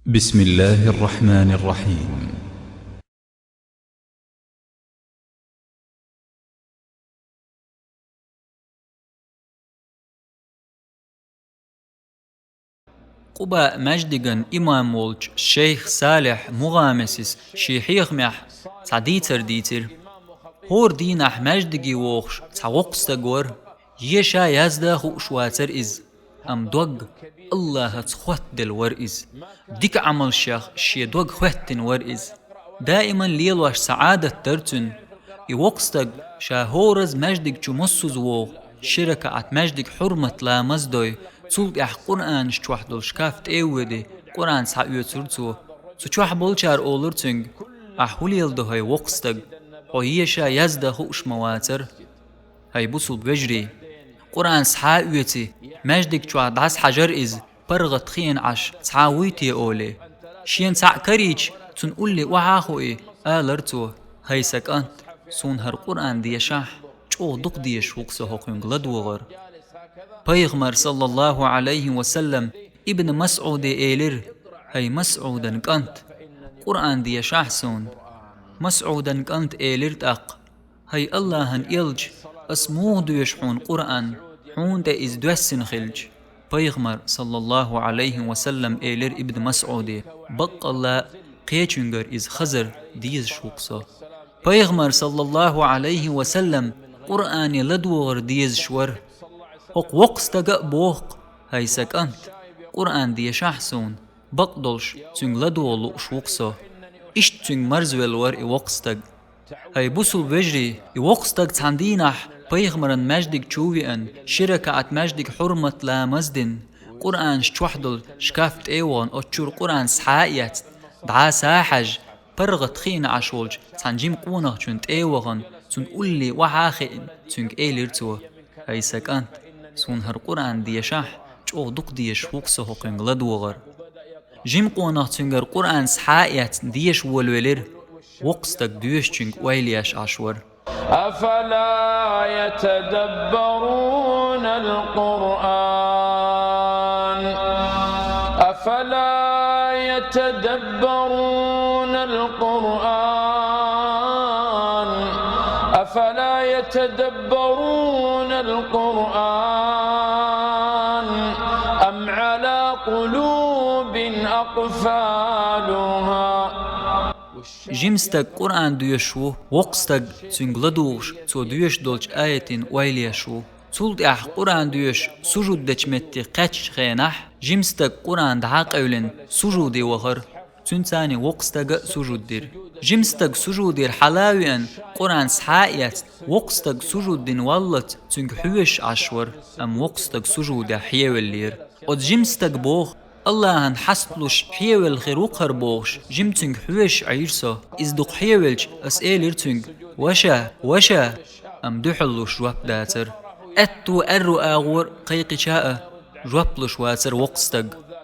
بسم الله الرحمن الرحيم. قبا مجدغن إمام ولج الشيخ صالح مغامسس شيخيخ مح تعديتر ديتر هور دينح مجدغي ووخش تعوقستغور يشا يزدخ شواتر إز أم دوغ الله تخوت دل ور إز ديك عمل شيخ شي دوغ خوتن ور إز دائما ليلوش سعادة ترتن يوقستغ شا هورز مجدغ چمسوز ووخ شركة عت مجدغ حرمة لا مزدوي تولد اح قرآن شتوح دول شكافت ايوه قرآن سعيو ترتو سچوح بولچار اولرتنگ احولي يلدو هاي وقستگ وهيشا يزده خوش مواتر هاي بوصل بجري قرآن سحاويتي مجدك چوح دعس حجر إز برغت خين عش تعاويتي أولي شين سع كريج تن قولي وعاخوئي آلرتو هاي سكانت سون هر قرآن ديشاح چو دق ديش وقسه هقين غلدوغر پیغمبر صلى الله عليه وسلم ابن مسعود إيلر هاي مسعودا كانت قرآن دي شحسون مسعودا كانت إيلر تاق هاي الله يلج اسمو ديشحون قرآن حون دا إز دوسن خلج پیغمبر صلى الله عليه وسلم إيلر ابن مسعود بق الله قيچنگر إز خزر ديز شوقسا پیغمبر صلى الله عليه وسلم قرآن لدوغر ديز شور هق وقستغ بوق هاي سكانت قرآن دي شحسون بقدلش تنگ لدولو شوقسا اشت تنگ مرزويل ور وقستغ هاي بوصل بجري وقستغ تاندينح پیغمرن مجدك چووين شركة عت مجدك حرمة لا مزدن قرآن شتوحدل شكافت ايوان اتشور قرآن سحايات دعا ساحج برغت خين عشولج تانجيم قونه چونت ايوغن تن قولي وحاخين تنگ ايلرتو هاي سكانت سون هر قرآن ديشاح چو دق ديش وقسه هقين لدوغر جيم قونه تنگر قرآن سحايات ديش والولر وقستك ديش چنگ ويلياش عشور أفلا يتدبرون القرآن أفلا يتدبرون القرآن أفلا يتدبرون القرآن أم على قلوب أقفالها جيمستك قرآن ديشو وقستك تنگلدوش تو ديش دولش آيتين ويليشو تولد اح قرآن ديش سجود دچمتي قچ خينح جيمستك قرآن دعاق اولن سجودي وغر تنتاني وقستك سجود دير جيمستك سجود دير حلاوين قرآن سحايات وقستك سجود دين والت تنگ حوش عشور ام وقستك سجود حيوال لير od جيمستك بوغ الله حسبلوش حيوال خيروقر بوغش جيمتنگ حوش عيرسا ازدق حيوالج اسئلر تنگ وشا ام دحلوش جواب داتر اتو ارو اغور قيقي شاء جوابلوش واتر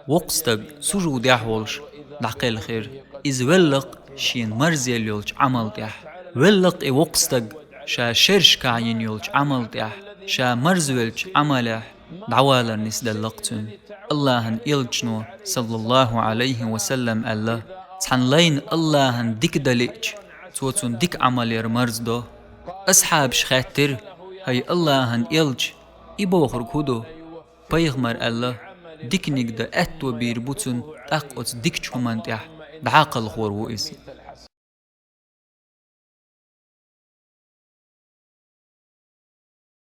وقستك سجود يحولش دعقل خير از ولق شين مرزيل يولج عمل ديح ولق اي وقستك شا شرش كاين يولج عمل ديح شا مرزولج عمله دعوالا نسدلقتن الله يلجنو صلى الله عليه وسلم الله تحن لين الله ديك دليج توتن ديك عمل مرزدو أصحاب شخاتر هاي الله يلج إبوخر كودو بيغمر الله ديك نقدا أتو بيربوتن تاقوت ديك چومن تيح دعاقل خور وإز